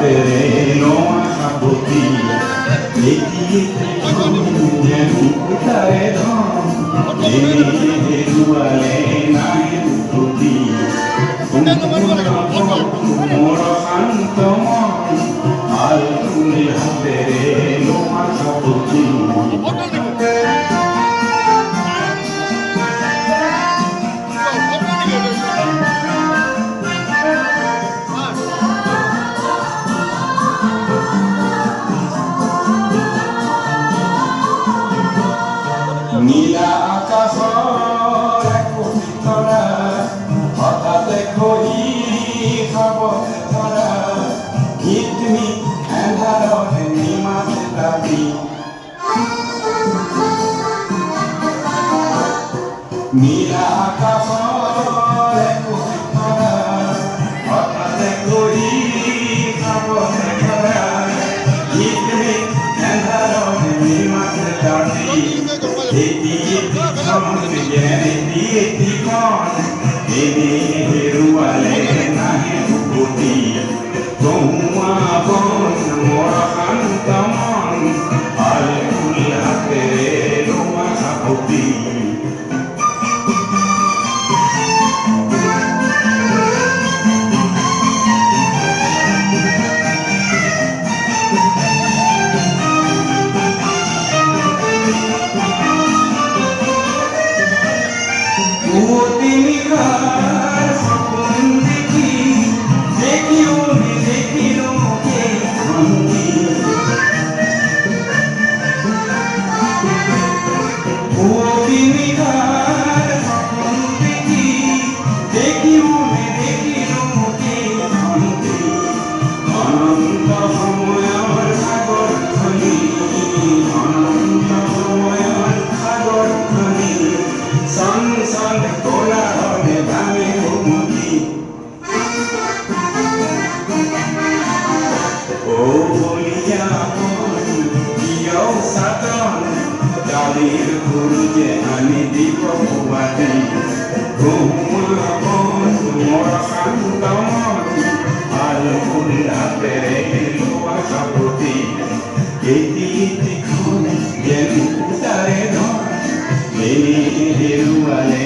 হাতেৰে লোৱা সাৱটি এটি তাৰে ধন হেৰুৱালে নাই উভতি মোৰ শান্ত মন ভাল তুলি হাতেৰে লোৱা সাৱটি নীলা আকাশৰ একোটি তৰা হঠাতে খহি খাবলে ধৰা হিতমি এন্ধাৰতে নিমাত দাবী নীলা আকাশৰ একোটি তৰা হঠাতে খহি খাবলে ধৰা হিতমি এন্ধাৰতে নিমাত দাবী এটি কণ এনে হেৰুৱালে নাহে উভতি গৌৱা বন মোৰ শান্ত মন ভাল ফুল হাতেৰে লোৱা সাৱটি পুৱতি নিশাৰ সপোন দেখি দেখিও নেদেখিলো কেইখনি পুৱতি নিশাৰ সপোন দেখি দেখিও নেদেখিলো কেইখনি অনন্ত সময়ৰ সাগৰ খনি অনন্ত সময়ৰ সাগৰ খনি চঞ্চল কোলাহলে ভাঙে ঘুমতি ও বলিয়া মন কিয় সাধন ডালিৰ গুৰুজে আনি দিব পুৱাতি ঘুমা মন মোৰ শান্ত মন ভাল ফুল হাতেৰে লোৱা সাৱটি এটি খন যেন তাৰে ধন এনে হেৰুৱালে